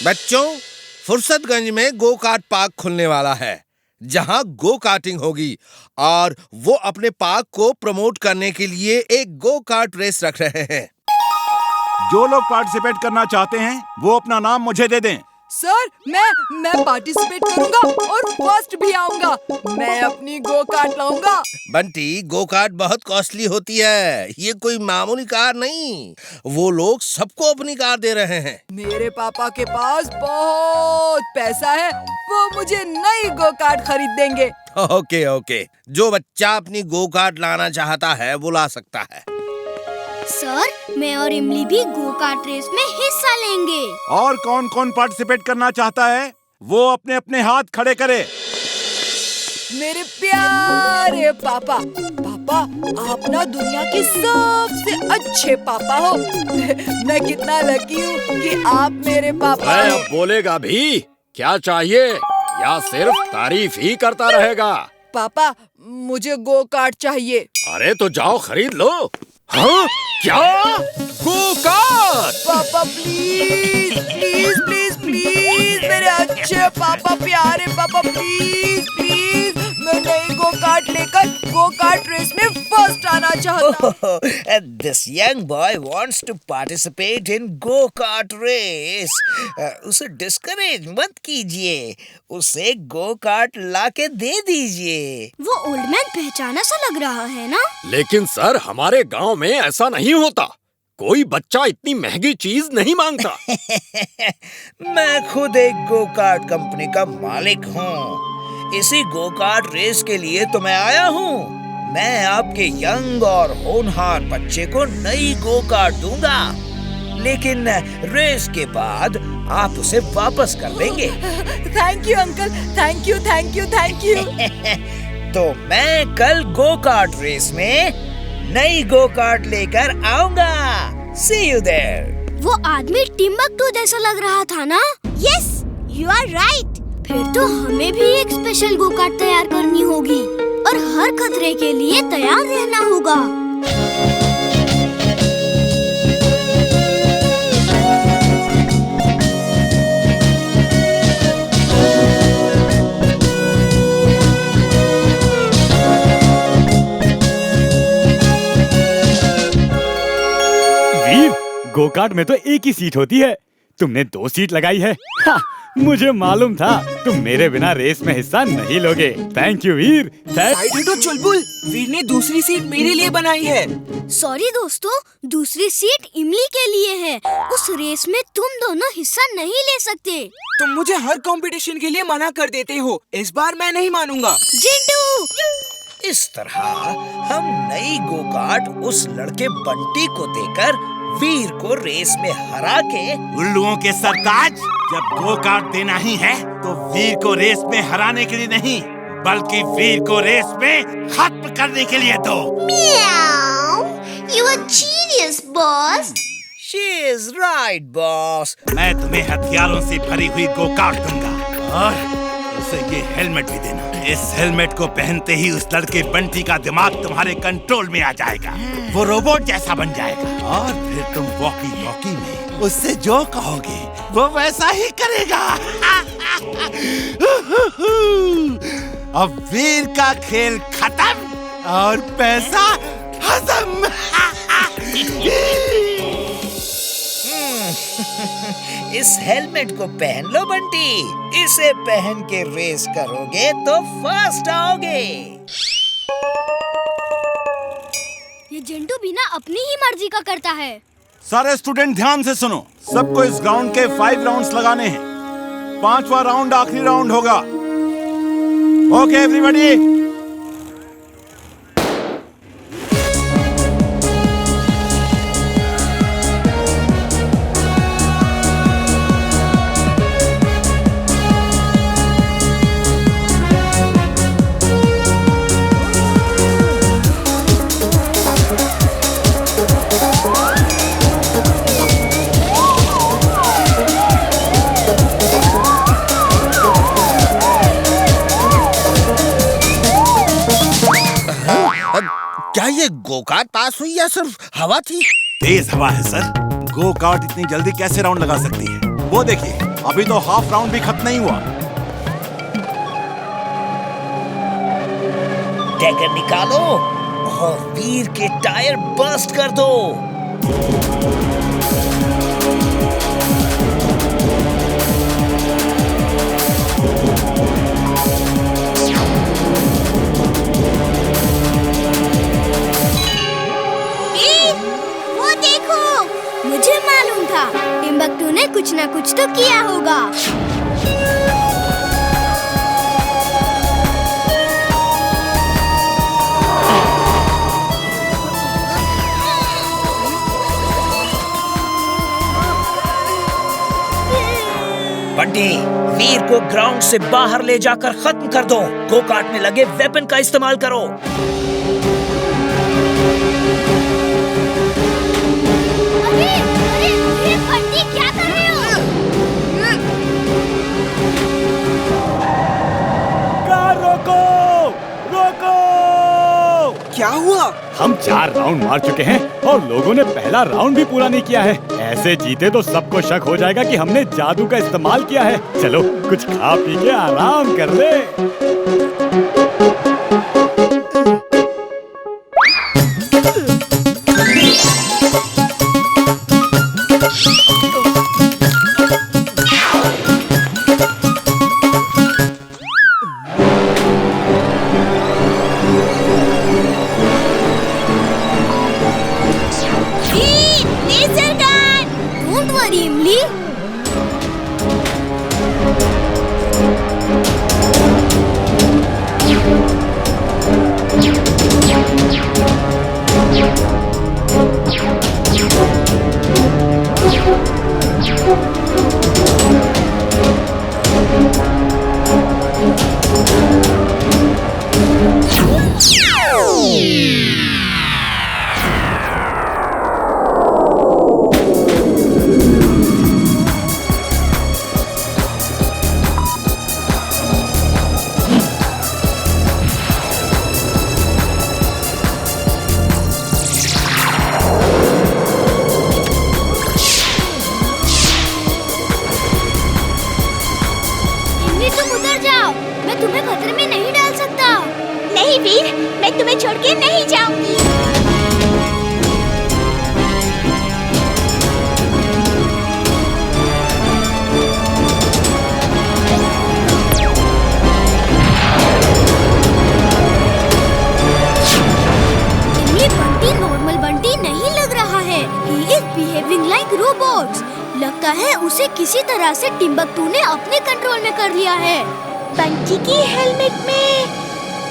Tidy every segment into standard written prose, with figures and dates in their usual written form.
बच्चों, फुर्सतगंज में go kart park खुलने वाला है, जहां गो कार्टिंग होगी और वो अपने पार्क को प्रमोट करने के लिए एक गो कार्ट रेस रख रहे हैं। जो लोग पार्टिसिपेट करना चाहते हैं वो अपना नाम मुझे दे दें। सर, मैं पार्टिसिपेट करूंगा और फर्स्ट भी आऊंगा। मैं अपनी गो कार्ट लाऊंगा। बंटी, गो कार्ट बहुत कॉस्टली होती है, ये कोई मामूली कार नहीं। वो लोग सबको अपनी कार दे रहे हैं। मेरे पापा के पास बहुत पैसा है, वो मुझे नई गो कार्ट खरीद देंगे। ओके, जो बच्चा अपनी गो कार्ट लाना चाहता है वो ला सकता है। सर, मैं और इमली भी गो कार्ट रेस में हिस्सा लेंगे। और कौन कौन पार्टिसिपेट करना चाहता है वो अपने अपने हाथ खड़े करे। मेरे प्यारे पापा, आप ना दुनिया के सबसे अच्छे पापा हो। मैं कितना लकी हूँ कि आप मेरे पापा मैं हो। अब बोलेगा भी? क्या चाहिए या सिर्फ तारीफ ही करता रहेगा? पापा, मुझे गो कार्ट चाहिए। अरे तो जाओ खरीद लो। हाँ? क्या? Go kart? पापा प्लीज प्लीज प्लीज प्लीज, मेरे अच्छे पापा, प्यारे पापा, प्लीज प्लीज, मैं नई गो कार्ट लेकर गो कार्ट रेस में फर्स्ट आना चाहता हूँ। This young boy wants to participate in go-kart race. उसे डिस्करेज मत कीजिए, उसे गो कार्ट ला के दे दीजिए। वो ओल्ड मैन पहचाना सा लग रहा है ना? लेकिन सर, हमारे गांव में ऐसा नहीं होता। कोई बच्चा इतनी महंगी चीज नहीं मांगता। मैं खुद एक गो कार्ट कंपनी का मालिक हूँ। इसी गो कार्ट रेस के लिए तो मैं आया हूँ। मैं आपके यंग और होनहार बच्चे को नई गो कार्ट दूंगा, लेकिन रेस के बाद आप उसे वापस कर देंगे। Thank you uncle, thank you thank you thank you. तो मैं कल गो कार्ट रेस में नई गो कार्ट लेकर आऊंगा। See you there. वो आदमी टिम्बकटू जैसा लग रहा था ना? Yes, you are right. फिर तो हमें भी एक स्पेशल गो कार्ट तैयार करनी होगी और हर खतरे के लिए तैयार रहना होगा। वीर, गो कार्ट में तो एक ही सीट होती है, तुमने 2 सीट लगाई है। मुझे मालूम था तुम मेरे बिना रेस में हिस्सा नहीं लोगे। Thank you Veer. साइड हटो चुलबुल, वीर ने दूसरी सीट मेरे लिए बनाई है। सॉरी दोस्तों, दूसरी सीट इमली के लिए है। उस रेस में तुम दोनों हिस्सा नहीं ले सकते। तुम मुझे हर कंपटीशन के लिए मना कर देते हो, इस बार मैं नहीं मानूंगा। जिंटू! इस तरह हम नई गो कार्ट उस लड़के बंटी को देकर वीर को रेस में हरा के। उल्लुओं के सरताज, जब गो कार्ट देना ही है तो वीर को रेस में हराने के लिए नहीं, बल्कि वीर को रेस में खत्म करने के लिए दो। You are genius, boss. She is right, boss. मैं तुम्हें हथियारों से भरी हुई गो कार्ट दूंगा और उसे ये हेलमेट भी देना। इस हेलमेट को पहनते ही उस लड़के बंटी का दिमाग तुम्हारे कंट्रोल में आ जाएगा। वो रोबोट जैसा बन जाएगा और फिर तुम वॉकी टॉकी में उससे जो कहोगे वो वैसा ही करेगा। अब वीर का खेल खत्म और पैसा हजम। इस हेलमेट को पहन लो बंटी, इसे पहन के रेस करोगे तो फर्स्ट आओगे। ये जिंटू भी ना अपनी ही मर्जी का करता है। सारे स्टूडेंट ध्यान से सुनो, सबको इस ग्राउंड के 5 राउंड्स लगाने हैं। 5वां राउंड आखिरी राउंड होगा। Okay everybody. क्या ये गो कार्ट पास हुई या सिर्फ हवा थी? तेज हवा है सर। गो कार्ट इतनी जल्दी कैसे राउंड लगा सकती है? वो देखिए, अभी तो हाफ राउंड भी खत्म नहीं हुआ। डैगर निकालो और वीर के टायर बर्स्ट कर दो। वो देखो, मुझे मालूम था टिम्बकटू ने कुछ ना कुछ तो किया होगा। बंटी, वीर को ग्राउंड से बाहर ले जाकर खत्म कर दो। गो कार्ट में लगे वेपन का इस्तेमाल करो। अरे बंटी, क्या कर रहे हो? कार रोको, रोको! क्या हुआ? हम 4 राउंड मार चुके हैं और लोगों ने पहला राउंड भी पूरा नहीं किया है। ऐसे जीते तो सबको शक हो जाएगा कि हमने जादू का इस्तेमाल किया है। चलो कुछ खा पी के आराम कर ले। लगता है उसे किसी तरह से टिम्बकटू ने अपने कंट्रोल में कर लिया है। बंटी की हेलमेट में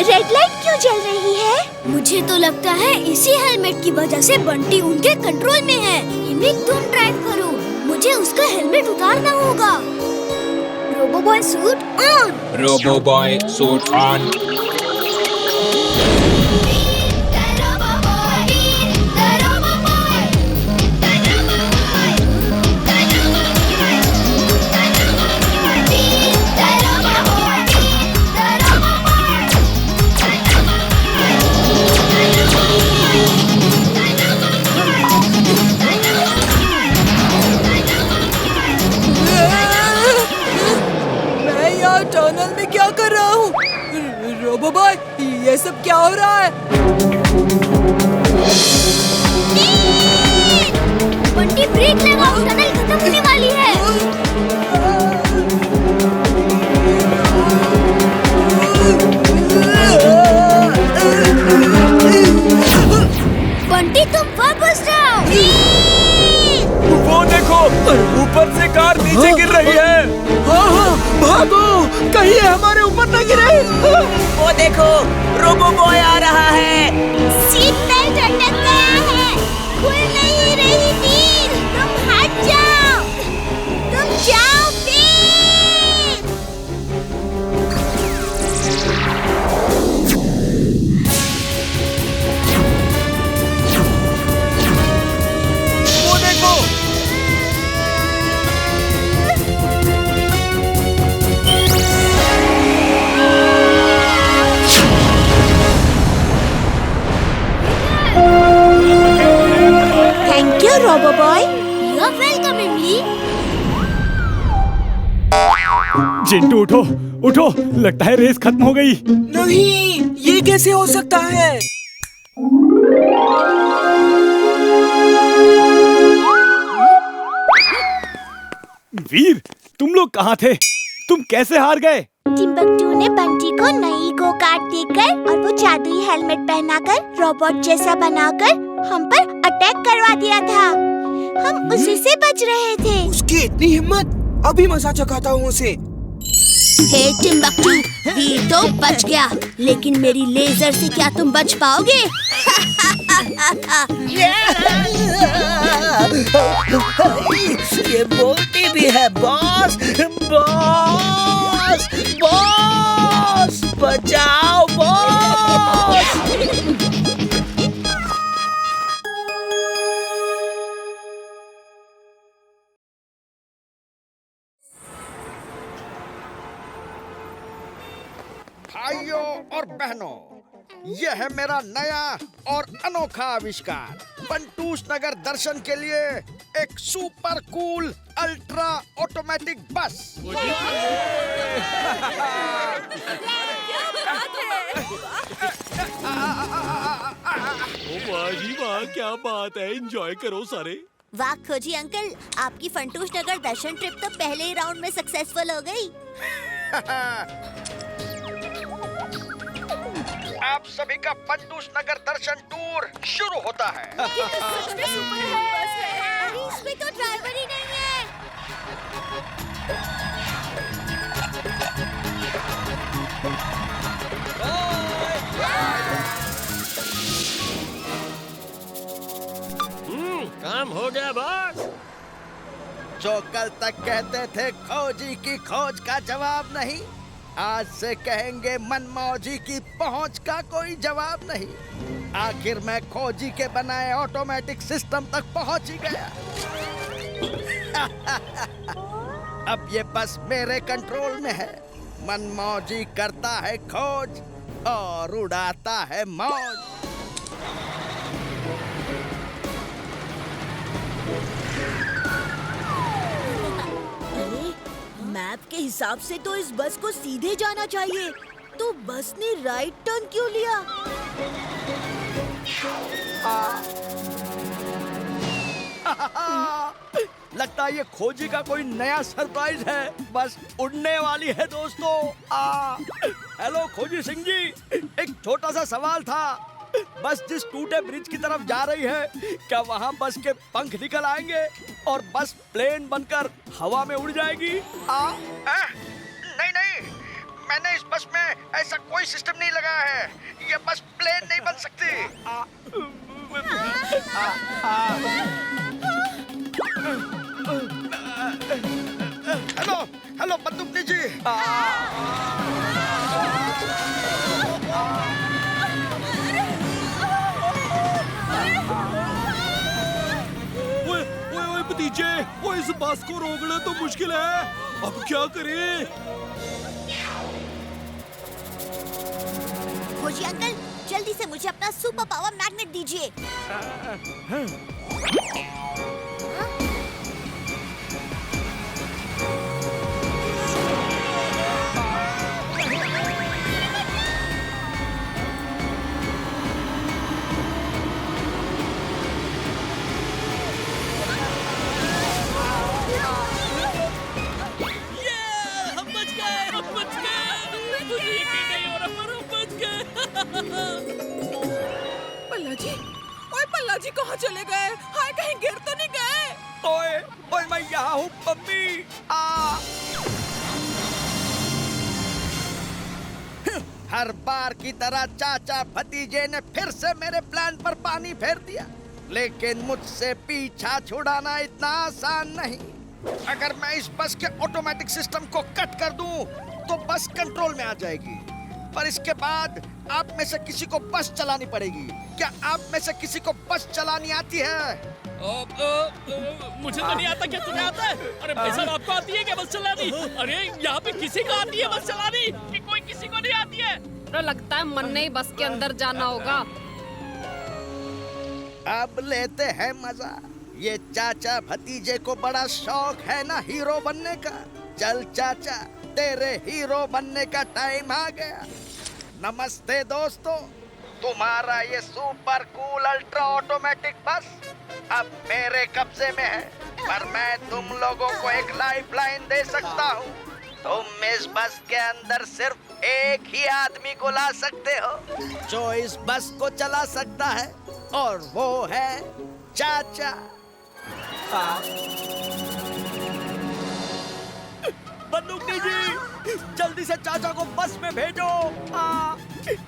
रेड लाइट क्यों जल रही है? मुझे तो लगता है इसी हेलमेट की वजह से बंटी उनके कंट्रोल में है। इमिक, तुम ड्राइव करो, मुझे उसका हेलमेट उतारना होगा। Roboboy suit on. Roboboy suit on. Tunnel में क्या कर रहा हूँ? रोबोबॉय, ये सब क्या हो रहा है? बंटी ब्रेक लगाओ, टनल खत्म होने वाली है। बंटी तुम वापस जाओ। वो देखो, ऊपर से कार नीचे गिर रही है। हाँ, भागो, कहीं हमारे ऊपर न गिरे। वो देखो, रोबोबॉय आ रहा है। सीट बेल्ट अटक गया है, खुल नहीं रही वीर, तुम हट जाओ, तुम जाओ वीर। वो देखो, चिंटू उठो उठो, लगता है रेस खत्म हो गई। नहीं, ये कैसे हो सकता है? वीर, तुम लोग कहाँ थे? तुम कैसे हार गए? टिम्बकटू ने बंटी को नई गो कार्ट देकर और वो जादुई हेलमेट पहनाकर रोबोट जैसा बनाकर हम पर अटैक करवा दिया था। हम उसी से बच रहे थे। उसकी इतनी हिम्मत! अभी मजा चखाता हूँ उसे। हे टिम्बकटू, वीर तो बच गया, लेकिन मेरी लेजर से क्या तुम बच पाओगे? ये बोलती भी है बॉस, बॉस, बॉस, बचाओ बॉस। भाइयों और बहनों, यह है मेरा नया और अनोखा आविष्कार, बंटूस नगर दर्शन के लिए एक सुपर कूल अल्ट्रा ऑटोमेटिक बस। वाह जी वाह, क्या बात है, एंजॉय करो सारे। वाह खोजी अंकल, आपकी फंटूस नगर दर्शन ट्रिप तो पहले ही राउंड में सक्सेसफुल हो गई। आप सभी का बंटूस नगर दर्शन टूर शुरू होता है। इसमें तो ड्राइवर ही नहीं है। काम हो गया बॉस। जो कल तक कहते थे खोजी की खोज का जवाब नहीं, आज से कहेंगे मनमौजी की पहुंच का कोई जवाब नहीं। आखिर मैं खोजी के बनाए ऑटोमेटिक सिस्टम तक पहुंच ही गया। अब ये बस मेरे कंट्रोल में है। मनमौजी करता है खोज और उड़ाता है मौज। मैप के हिसाब से तो इस बस को सीधे जाना चाहिए, तो बस ने राइट टर्न क्यों लिया? लगता है ये खोजी का कोई नया सरप्राइज है। बस उड़ने वाली है दोस्तों। हेलो खोजी सिंह जी, एक छोटा सा सवाल था। बस जिस टूटे ब्रिज की तरफ जा रही है, क्या वहाँ बस के पंख निकल आएंगे और बस प्लेन बनकर हवा में उड़ जाएगी? नहीं नहीं, मैंने इस बस में ऐसा कोई सिस्टम नहीं लगाया है। ये बस प्लेन नहीं बन सकती। हेलो हेलो बंदूकनी जी। ओए भतीजे, वो इस बस को रोकना तो मुश्किल है, अब क्या करें? खोजी अंकल, जल्दी से मुझे अपना सुपर पावर मैग्नेट दीजिए। पल्ला जी कहाँ चले गए? हाय, कहीं गिर तो नहीं गए? ओए ओए, मैं यहाँ हूँ मम्मी। हर बार की तरह चाचा भतीजे ने फिर से मेरे प्लान पर पानी फेर दिया, लेकिन मुझसे पीछा छुड़ाना इतना आसान नहीं। अगर मैं इस बस के ऑटोमेटिक सिस्टम को कट कर दूं, तो बस कंट्रोल में आ जाएगी। पर इसके बाद आप में से किसी को बस चलानी पड़ेगी। क्या आप में से किसी को बस चलानी आती है? मुझे तो नहीं आता। क्या तुम्हें आता है? अरे भाई साहब, आपको आती है क्या बस चलानी? अरे यहाँ पे किसी को आती है बस चलानी कि कोई किसी को नहीं आती है? तो लगता है मन ने ही बस के अंदर जाना होगा। अब लेते हैं मजा। ये चाचा भतीजे को बड़ा शौक है ना हीरो बनने का। चल चाचा, तेरे हीरो बनने का टाइम आ गया। नमस्ते दोस्तों, तुम्हारा ये सुपर कूल अल्ट्रा ऑटोमेटिक बस अब मेरे कब्जे में है, पर मैं तुम लोगों को एक लाइफलाइन दे सकता हूँ। तुम इस बस के अंदर सिर्फ एक ही आदमी को ला सकते हो जो इस बस को चला सकता है, और वो है चाचा। बंदूकनी जी, जल्दी से चाचा को बस में भेजो।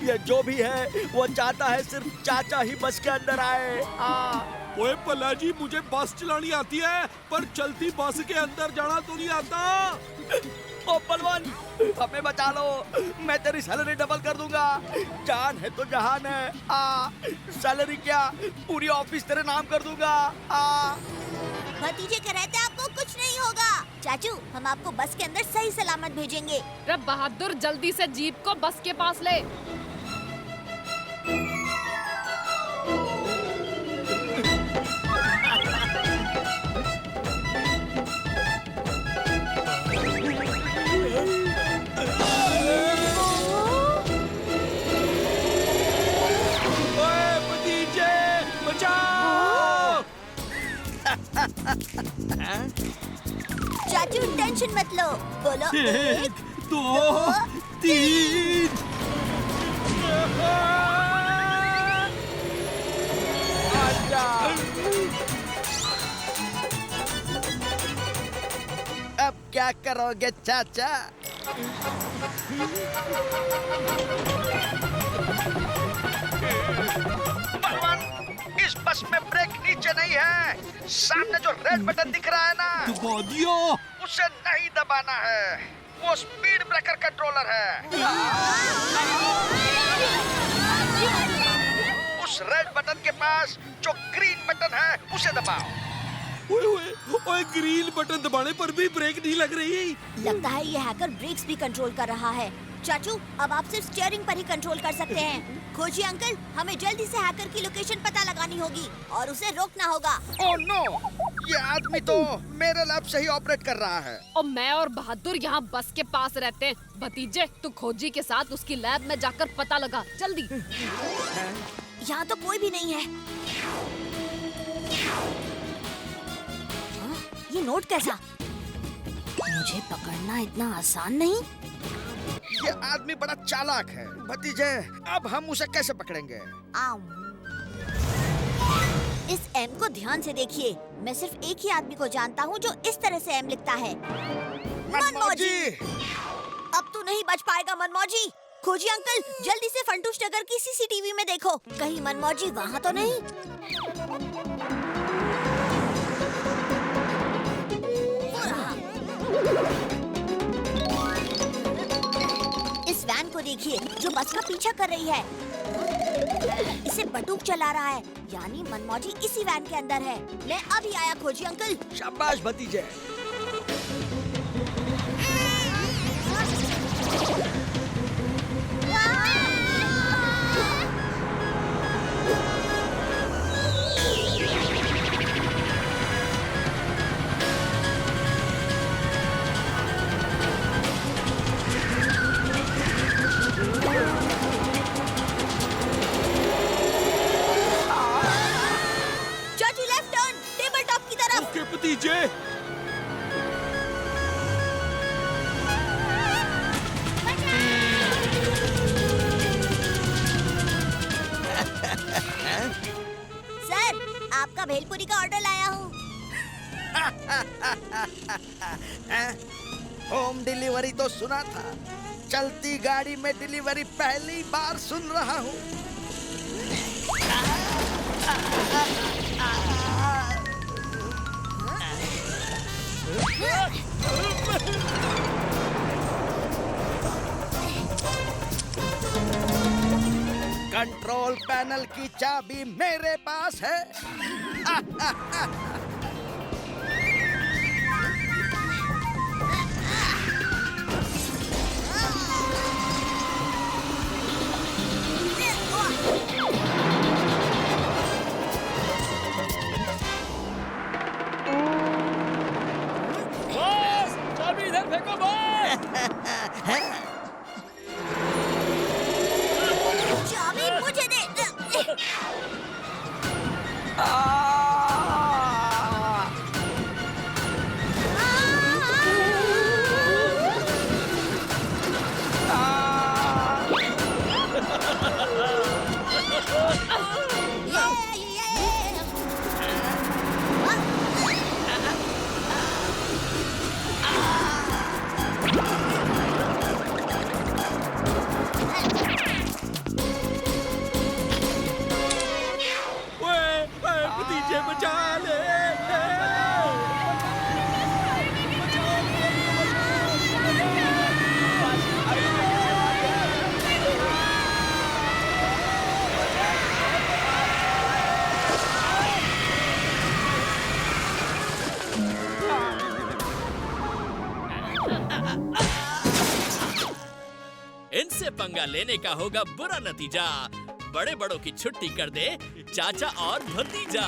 ये जो भी है वो चाहता है सिर्फ चाचा ही बस के अंदर आए। ओए पलाजी, मुझे बस चलानी आती है पर चलती बस के अंदर जाना तो नहीं आता। ओ पलवान, हमें बचा लो, मैं तेरी सैलरी डबल कर दूंगा। जान है तो जहान है। सैलरी क्या, पूरी ऑफिस तेरे नाम कर दूंगा। भतीजे के रहते आपको कुछ नहीं होगा। चाचू, हम आपको बस के अंदर सही सलामत भेजेंगे। रे बहादुर, जल्दी से जीप को बस के पास ले। चाचू टेंशन मत लो, बोलो 1 2 3। अब क्या करोगे चाचा? इस बस में ब्रेक नीचे नहीं है। सामने जो रेड बटन दिख रहा है ना, दबा दिया। उसे नहीं दबाना है, वो स्पीड ब्रेकर कंट्रोलर है। उस रेड बटन के पास जो ग्रीन बटन है उसे दबाओ। ओए, ग्रीन बटन दबाने पर भी ब्रेक नहीं लग रही। लगता है ये हैकर ब्रेक्स भी कंट्रोल कर रहा है। चाचू, अब आप सिर्फ स्टीयरिंग पर ही कंट्रोल कर सकते हैं। खोजी अंकल, हमें जल्दी से हैकर की लोकेशन पता लगानी होगी और उसे रोकना होगा। ओह नो, ये आदमी तो मेरे लैब से ही ऑपरेट कर रहा है। और मैं और बहादुर यहाँ बस के पास रहते हैं। भतीजे, तू खोजी के साथ उसकी लैब में जाकर पता लगा, जल्दी। यहाँ तो कोई भी नहीं है। ये नोट कैसा? मुझे पकड़ना इतना आसान नहीं। ये आदमी बड़ा चालाक है। भतीजे, अब हम उसे कैसे पकड़ेंगे? इस एम को ध्यान से देखिए। मैं सिर्फ एक ही आदमी को जानता हूँ जो इस तरह से एम लिखता है। मनमौजी। अब तू नहीं बच पाएगा मनमौजी। खोजी अंकल, जल्दी से फंटूश नगर की सीसीटीवी में देखो, कहीं मनमौजी वहाँ तो नहीं। इस वैन को देखिए जो बस का पीछा कर रही है। इसे बटुक चला रहा है, यानी मनमौजी इसी वैन के अंदर है। मैं अभी आया खोजी अंकल। शाबाश भतीजे। भतीजे, सर, आपका भेलपुरी का ऑर्डर लाया हूँ। होम डिलीवरी तो सुना था, चलती गाड़ी में डिलीवरी पहली बार सुन रहा हूँ। कंट्रोल पैनल की चाबी मेरे पास है। बॉस, चाबी इधर फेंको बॉस। इनसे पंगा लेने का होगा बुरा नतीजा। बड़े बड़ों की छुट्टी कर दे चाचा और भतीजा।